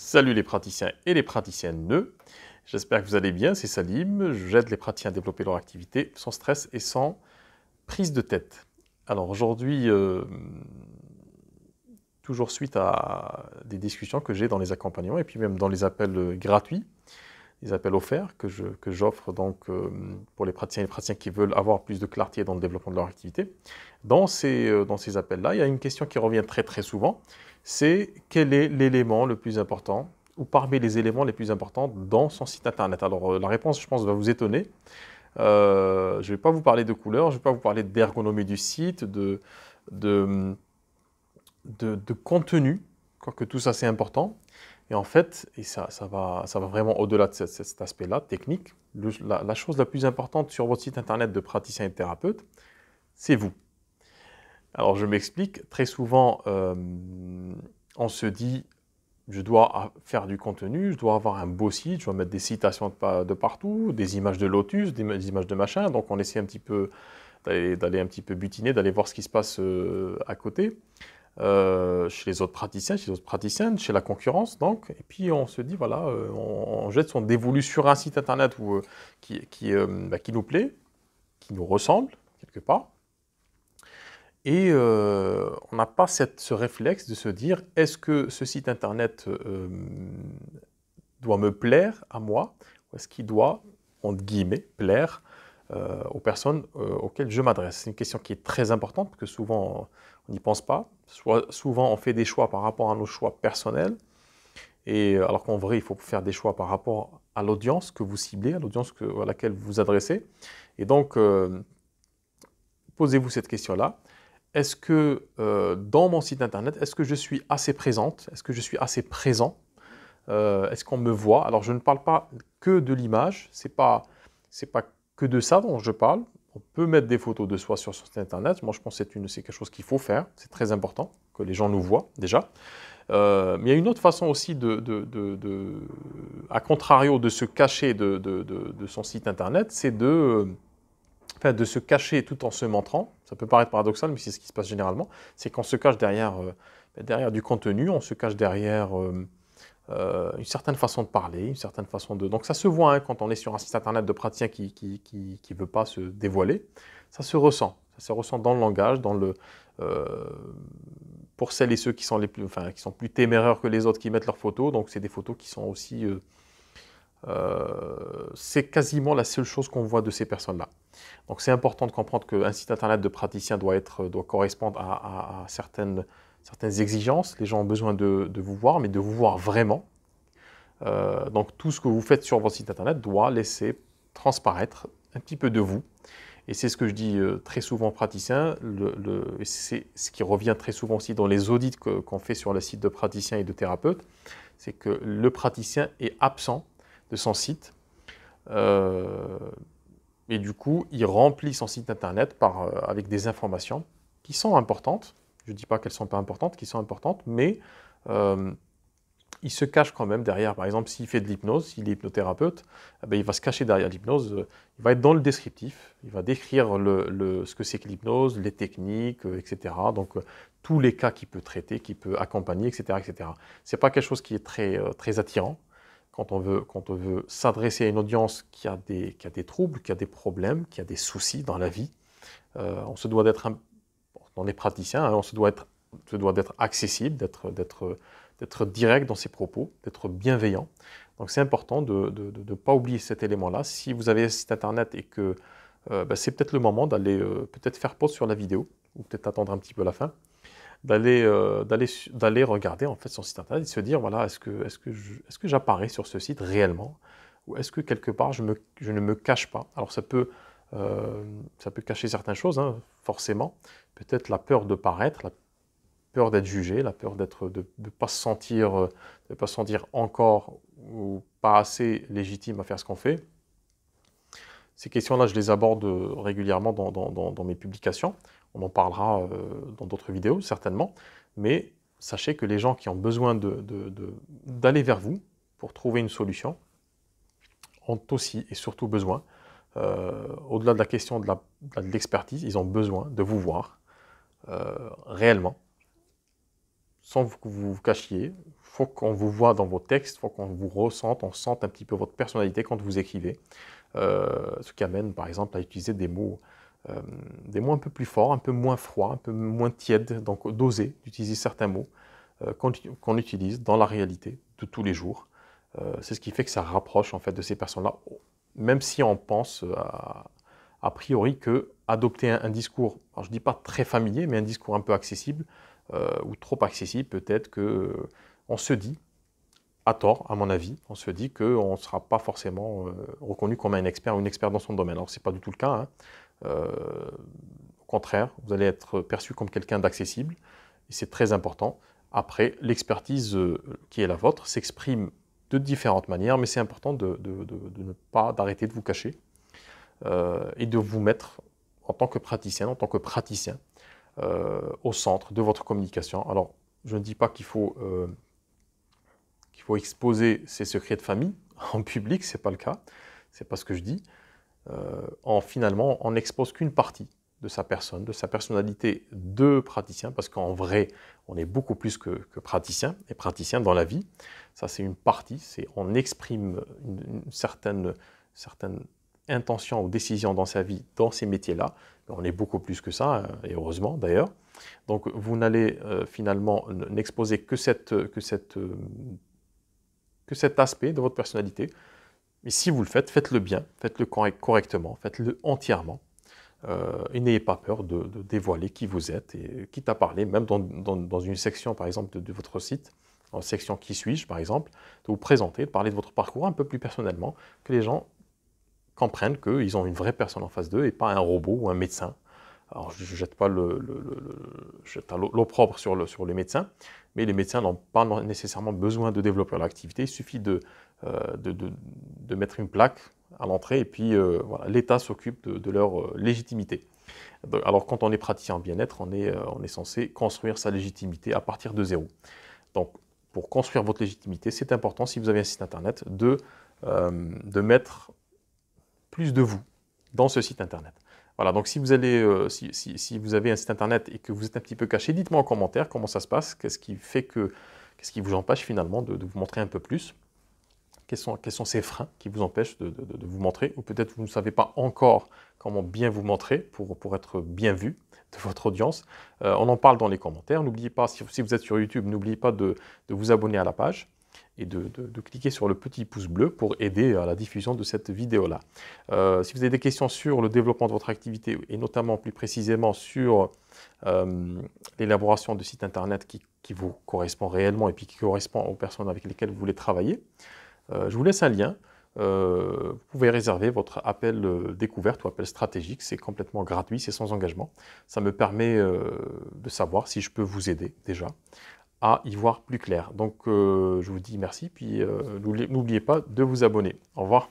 Salut les praticiens et les praticiennes. J'espère que vous allez bien, c'est Salim. J'aide les praticiens à développer leur activité sans stress et sans prise de tête. Alors aujourd'hui, toujours suite à des discussions que j'ai dans les accompagnements et puis même dans les appels gratuits, les appels offerts que j'offre donc pour les praticiens et les praticiens qui veulent avoir plus de clarté dans le développement de leur activité. Dans ces appels-là, il y a une question qui revient très souvent, c'est quel est l'élément le plus important ou parmi les éléments les plus importants dans son site internet. Alors la réponse, je pense, va vous étonner. Je ne vais pas vous parler de couleurs, je ne vais pas vous parler d'ergonomie du site, de contenu, quoique tout ça c'est important. Et en fait, et ça va vraiment au-delà de cet aspect-là, technique, la chose la plus importante sur votre site internet de praticien et de thérapeute, c'est vous. Alors je m'explique, très souvent on se dit, je dois faire du contenu, je dois avoir un beau site, je dois mettre des citations de partout, des images de lotus, des images de machin, donc on essaie un petit peu d'aller un petit peu butiner, d'aller voir ce qui se passe à côté. Chez les autres praticiens, chez les autres praticiennes, chez la concurrence, donc. Et puis on se dit, voilà, on jette son dévolu sur un site internet qui nous plaît, qui nous ressemble, quelque part. Et on n'a pas ce réflexe de se dire, est-ce que ce site internet doit me plaire à moi, ou est-ce qu'il doit, entre guillemets, plaire aux personnes auxquelles je m'adresse. C'est une question qui est très importante, parce que souvent on n'y pense pas. Souvent on fait des choix par rapport à nos choix personnels, et alors qu'en vrai il faut faire des choix par rapport à l'audience que vous ciblez, à l'audience à laquelle vous vous adressez. Et donc posez-vous cette question-là. Est-ce que dans mon site internet, est-ce que je suis assez présente? Est-ce que je suis assez présent? Est-ce qu'on me voit? Alors je ne parle pas que de l'image, c'est pas que de ça dont je parle. On peut mettre des photos de soi sur son site internet. Moi je pense que c'est quelque chose qu'il faut faire, c'est très important que les gens nous voient déjà. Mais il y a une autre façon aussi à contrario de se cacher de son site internet, c'est de se cacher tout en se montrant. Ça peut paraître paradoxal, mais c'est ce qui se passe généralement. C'est qu'on se cache derrière du contenu, on se cache derrière une certaine façon de parler, une certaine façon de... Donc ça se voit hein, quand on est sur un site internet de praticien qui ne veut pas se dévoiler. Ça se ressent. Ça se ressent dans le langage, pour celles et ceux qui sont plus téméraires que les autres qui mettent leurs photos. Donc c'est des photos qui sont aussi... c'est quasiment la seule chose qu'on voit de ces personnes-là. Donc c'est important de comprendre qu'un site internet de praticien doit correspondre à certaines exigences. Les gens ont besoin de vous voir, mais de vous voir vraiment. Donc tout ce que vous faites sur votre site internet doit laisser transparaître un petit peu de vous. Et c'est ce que je dis très souvent aux praticiens, c'est ce qui revient très souvent aussi dans les audits qu'on fait sur le site de praticiens et de thérapeutes, c'est que le praticien est absent de son site. Et du coup, il remplit son site internet avec des informations qui sont importantes. Je ne dis pas qu'elles ne sont pas importantes, qui sont importantes, mais il se cache quand même derrière. Par exemple, s'il fait de l'hypnose, s'il est hypnothérapeute, il va se cacher derrière l'hypnose. Il va être dans le descriptif, il va décrire ce que c'est que l'hypnose, les techniques, etc. Donc, tous les cas qu'il peut traiter, qu'il peut accompagner, etc. etc. Ce n'est pas quelque chose qui est très attirant. Quand on veut s'adresser à une audience qui a des troubles, qui a des problèmes, qui a des soucis dans la vie, on se doit d'être, dans les praticiens, hein, on se doit d'être accessible, d'être direct dans ses propos, d'être bienveillant. Donc c'est important de ne pas oublier cet élément-là. Si vous avez un site internet et que c'est peut-être le moment d'aller peut-être faire pause sur la vidéo, ou peut-être attendre un petit peu la fin, d'aller regarder en fait son site internet et se dire voilà, est-ce que j'apparais sur ce site réellement, ou est-ce que quelque part je ne me cache pas. Alors ça peut cacher certaines choses, hein, forcément, peut-être la peur de paraître, la peur d'être jugé, la peur de ne pas se sentir encore ou pas assez légitime à faire ce qu'on fait. Ces questions-là, je les aborde régulièrement dans mes publications. On en parlera dans d'autres vidéos, certainement. Mais sachez que les gens qui ont besoin d'aller vers vous pour trouver une solution ont aussi et surtout besoin, au-delà de la question de l'expertise, ils ont besoin de vous voir réellement, sans que vous vous cachiez. Il faut qu'on vous voit dans vos textes, il faut qu'on vous ressente, on sente un petit peu votre personnalité quand vous écrivez. Ce qui amène par exemple à utiliser des mots un peu plus forts, un peu moins froids, un peu moins tièdes, donc d'oser utiliser certains mots qu'on utilise dans la réalité de tous les jours. C'est ce qui fait que ça rapproche en fait de ces personnes-là, même si on pense a priori que adopter un discours, alors je ne dis pas très familier, mais un discours un peu accessible, ou trop accessible peut-être que on se dit, à tort à mon avis, on se dit qu'on ne sera pas forcément reconnu comme un expert ou une experte dans son domaine. Alors ce n'est pas du tout le cas, hein. Au contraire, vous allez être perçu comme quelqu'un d'accessible, et c'est très important. Après, l'expertise qui est la vôtre s'exprime de différentes manières, mais c'est important de ne pas d'arrêter de vous cacher et de vous mettre en tant que praticien au centre de votre communication. Alors, je ne dis pas qu'il faut exposer ses secrets de famille en public, ce n'est pas le cas, c'est pas ce que je dis. Finalement, on n'expose qu'une partie de sa personne, de sa personnalité de praticien, parce qu'en vrai, on est beaucoup plus que praticien, et praticien dans la vie. Ça, c'est une partie, on exprime une certaine intention ou décision dans sa vie, dans ces métiers-là. On est beaucoup plus que ça, et heureusement d'ailleurs. Donc, vous n'allez finalement n'exposer que cet aspect de votre personnalité. Mais si vous le faites, faites-le bien, faites-le correctement, faites-le entièrement. Et n'ayez pas peur de dévoiler qui vous êtes, et quitte à parler, même dans une section, par exemple, de votre site, en section « Qui suis-je » par exemple, de vous présenter, de parler de votre parcours un peu plus personnellement, que les gens comprennent qu'ils ont une vraie personne en face d'eux et pas un robot ou un médecin. Alors, je ne jette pas l'opprobre sur les médecins, mais les médecins n'ont pas nécessairement besoin de développer leur activité. Il suffit de mettre une plaque à l'entrée et puis voilà, l'État s'occupe de leur légitimité. Alors, quand on est praticien en bien-être, on est censé construire sa légitimité à partir de zéro. Donc, pour construire votre légitimité, c'est important, si vous avez un site internet, de mettre plus de vous dans ce site internet. Voilà, donc si vous avez un site internet et que vous êtes un petit peu caché, dites-moi en commentaire comment ça se passe, qu'est-ce qui vous empêche finalement de vous montrer un peu plus, quels sont ces freins qui vous empêchent de vous montrer, ou peut-être vous ne savez pas encore comment bien vous montrer pour être bien vu de votre audience. On en parle dans les commentaires. N'oubliez pas, si vous êtes sur YouTube, n'oubliez pas de vous abonner à la page et de cliquer sur le petit pouce bleu pour aider à la diffusion de cette vidéo-là. Si vous avez des questions sur le développement de votre activité et notamment plus précisément sur l'élaboration de sites internet qui vous correspond réellement et puis qui correspond aux personnes avec lesquelles vous voulez travailler, je vous laisse un lien. Vous pouvez réserver votre appel découverte ou appel stratégique, c'est complètement gratuit, c'est sans engagement. Ça me permet de savoir si je peux vous aider déjà à y voir plus clair. Donc je vous dis merci, puis n'oubliez pas de vous abonner. Au revoir.